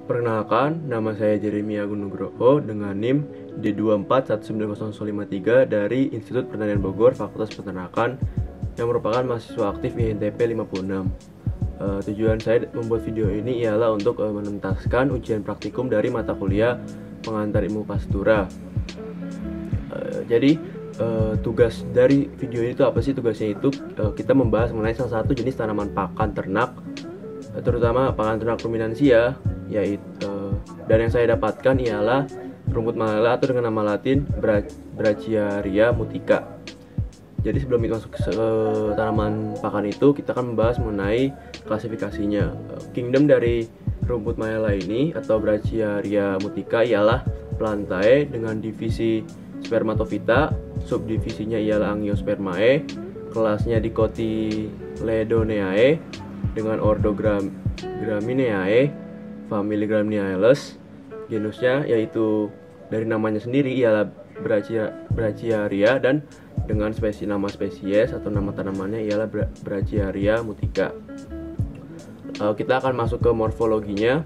Perkenalkan, nama saya Jeremy Agung Nugroho dengan NIM D2419053 dari Institut Pertanian Bogor, Fakultas Peternakan, yang merupakan mahasiswa aktif INTP 56. Tujuan saya membuat video ini ialah untuk menuntaskan ujian praktikum dari mata kuliah pengantar ilmu pastura. Tugas dari video ini itu apa sih? Tugasnya itu kita membahas mengenai salah satu jenis tanaman pakan ternak, terutama pakan ternak ruminansia, dan yang saya dapatkan ialah rumput malela atau dengan nama latin Brachiaria mutica. Jadi sebelum kita masuk ke tanaman pakan itu, kita akan membahas mengenai klasifikasinya. Kingdom dari rumput malela ini atau Brachiaria mutica ialah Plantae dengan divisi Spermatophyta, subdivisinya ialah Angiospermae, kelasnya Dicotyledoneae dengan ordo Gramineae, famili Gramineales, genusnya yaitu dari namanya sendiri ialah Brachiaria, dan dengan nama spesies atau nama tanamannya ialah Brachiaria mutica. Kita akan masuk ke morfologinya.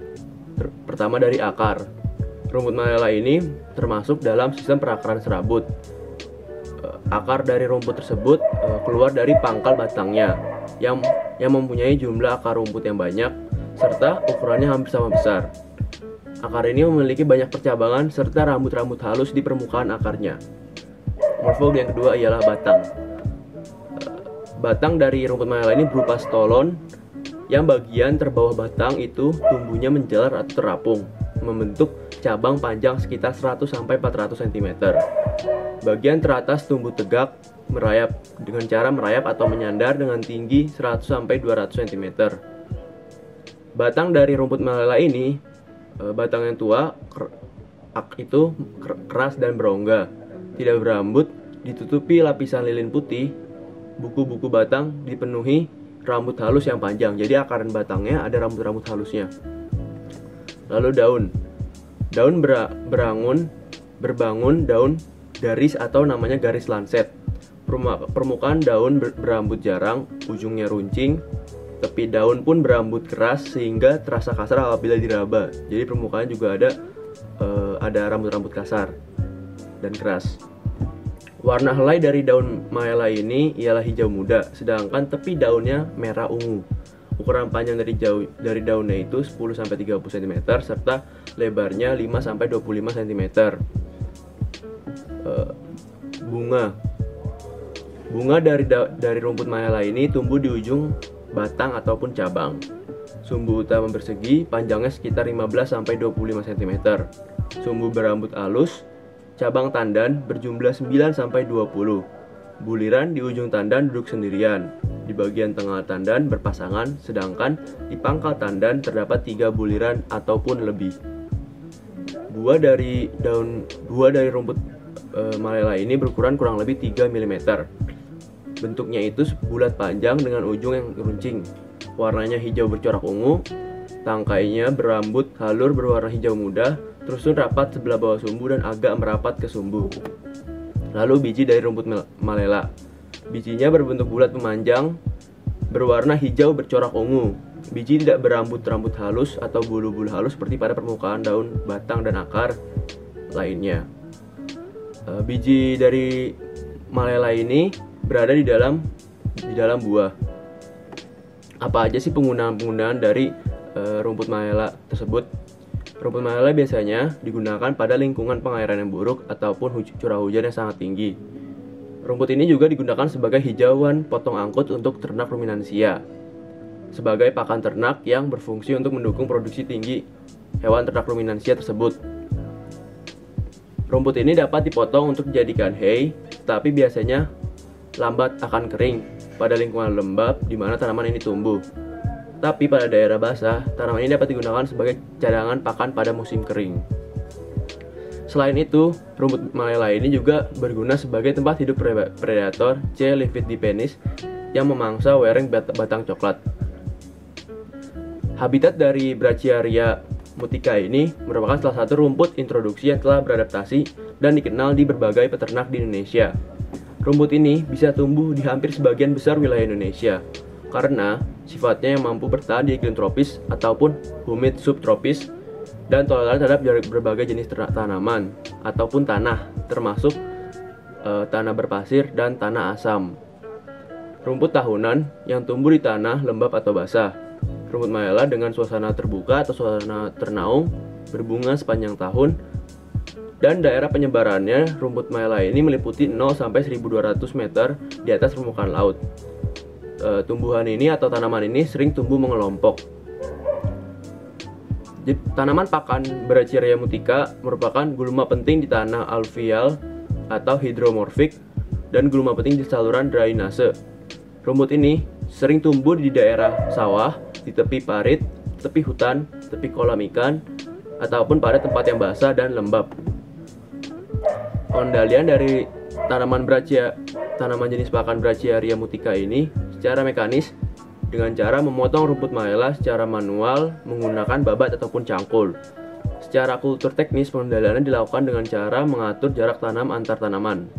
Pertama dari akar. Rumput malela ini termasuk dalam sistem perakaran serabut. Akar dari rumput tersebut keluar dari pangkal batangnya yang mempunyai jumlah akar rumput yang banyak serta ukurannya hampir sama besar. Akar ini memiliki banyak percabangan serta rambut-rambut halus di permukaan akarnya. Morfologi yang kedua ialah batang. Batang dari rumput malela ini berupa stolon, yang bagian terbawah batang itu tumbuhnya menjalar atau terapung, membentuk cabang panjang sekitar 100-400 cm. Bagian teratas tumbuh tegak, merayap dengan cara merayap atau menyandar dengan tinggi 100-200 cm. Batang dari rumput malela ini, batang yang tua itu keras dan berongga, tidak berambut, ditutupi lapisan lilin putih. Buku-buku batang dipenuhi rambut halus yang panjang, jadi akaran batangnya ada rambut-rambut halusnya. Lalu daun berbangun daun garis atau namanya garis lanset. Permukaan daun berambut jarang, ujungnya runcing. Tepi daun pun berambut keras sehingga terasa kasar apabila diraba. Jadi permukaan juga ada rambut-rambut kasar dan keras. Warna helai dari daun malela ini ialah hijau muda, sedangkan tepi daunnya merah ungu. Ukuran panjang dari daunnya itu 10-30 cm serta lebarnya 5-25 cm. Bunga dari rumput malela ini tumbuh di ujung batang ataupun cabang. Sumbu utama bersegi, panjangnya sekitar 15-25 cm. Sumbu berambut halus. Cabang tandan berjumlah 9-20. Buliran di ujung tandan duduk sendirian. Di bagian tengah tandan berpasangan, sedangkan di pangkal tandan terdapat 3 buliran ataupun lebih. Buah dari rumput malela ini berukuran kurang lebih 3 mm. Bentuknya itu bulat panjang dengan ujung yang runcing. Warnanya hijau bercorak ungu. Tangkainya berambut halur berwarna hijau muda, tersusun rapat sebelah bawah sumbu dan agak merapat ke sumbu. Lalu biji dari rumput malela. Bijinya berbentuk bulat memanjang, berwarna hijau bercorak ungu. Biji tidak berambut-rambut halus atau bulu-bulu halus seperti pada permukaan daun, batang, dan akar lainnya. Biji dari malela ini berada di dalam buah. Apa aja sih penggunaan dari rumput malela tersebut? Rumput malela biasanya digunakan pada lingkungan pengairan yang buruk ataupun curah hujan yang sangat tinggi. Rumput ini juga digunakan sebagai hijauan potong angkut untuk ternak ruminansia, sebagai pakan ternak yang berfungsi untuk mendukung produksi tinggi hewan ternak ruminansia tersebut. Rumput ini dapat dipotong untuk dijadikan hay, tapi biasanya lambat akan kering pada lingkungan lembab di mana tanaman ini tumbuh. Tapi pada daerah basah, tanaman ini dapat digunakan sebagai cadangan pakan pada musim kering. Selain itu, rumput malela ini juga berguna sebagai tempat hidup predator C. lividipenis yang memangsa wereng batang coklat. Habitat dari Brachiaria mutica ini merupakan salah satu rumput introduksi yang telah beradaptasi dan dikenal di berbagai peternak di Indonesia. Rumput ini bisa tumbuh di hampir sebagian besar wilayah Indonesia karena sifatnya yang mampu bertahan di iklim tropis ataupun humid subtropis dan toleran terhadap berbagai jenis tanaman ataupun tanah, termasuk tanah berpasir dan tanah asam. Rumput tahunan yang tumbuh di tanah lembab atau basah. Rumput Mayala dengan suasana terbuka atau suasana ternaung, berbunga sepanjang tahun, dan daerah penyebarannya rumput Mayala ini meliputi 0 sampai 1200 meter di atas permukaan laut. Tumbuhan ini atau tanaman ini sering tumbuh mengelompok. Tanaman pakan Brachyria mutica merupakan gulma penting di tanah alluvial atau hidromorfik dan gulma penting di saluran drainase. Rumput ini sering tumbuh di daerah sawah, di tepi parit, tepi hutan, tepi kolam ikan, ataupun pada tempat yang basah dan lembab. Pengendalian dari tanaman jenis pakan Brachyria mutica ini secara mekanis dengan cara memotong rumput Mayala secara manual menggunakan babat ataupun cangkul. Secara kultur teknis, pengendaliannya dilakukan dengan cara mengatur jarak tanam antar tanaman.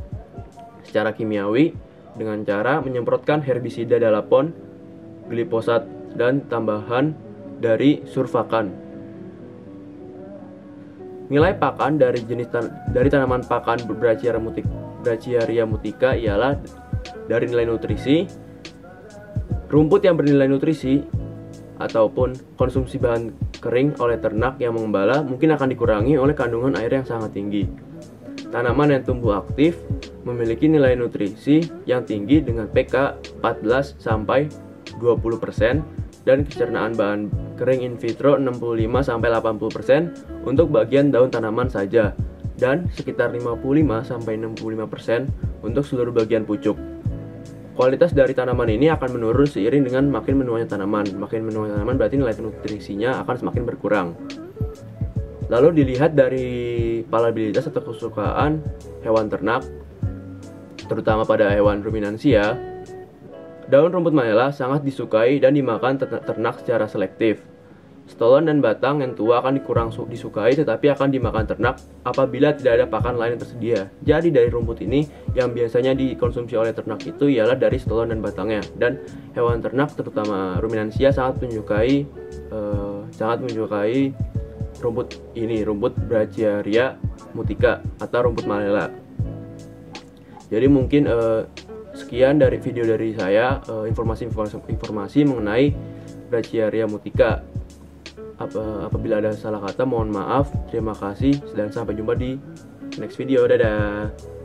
Secara kimiawi, dengan cara menyemprotkan herbisida dalapon, glifosat, dan tambahan dari surfakan. Nilai pakan dari tanaman pakan Brachyria mutica ialah dari nilai nutrisi. Rumput yang bernilai nutrisi ataupun konsumsi bahan kering oleh ternak yang mengembala mungkin akan dikurangi oleh kandungan air yang sangat tinggi. Tanaman yang tumbuh aktif memiliki nilai nutrisi yang tinggi dengan pK 14 sampai 20% dan kecernaan bahan kering in vitro 65 sampai 80% untuk bagian daun tanaman saja dan sekitar 55 sampai 65% untuk seluruh bagian pucuk. Kualitas dari tanaman ini akan menurun seiring dengan makin menuanya tanaman. Makin menuanya tanaman berarti nilai nutrisinya akan semakin berkurang. Lalu dilihat dari palabilitas atau kesukaan hewan ternak, terutama pada hewan ruminansia, daun rumput Mayala sangat disukai dan dimakan ternak secara selektif. Stolon dan batang yang tua akan disukai tetapi akan dimakan ternak apabila tidak ada pakan lain yang tersedia. Jadi dari rumput ini yang biasanya dikonsumsi oleh ternak itu ialah dari stolon dan batangnya. Dan hewan ternak terutama ruminansia sangat menyukai rumput ini, rumput Brachyria mutica atau rumput Mayala. Jadi mungkin sekian dari video dari saya, informasi mengenai Brachyria mutica. Apabila ada salah kata mohon maaf. Terima kasih dan sampai jumpa di next video. Dadah.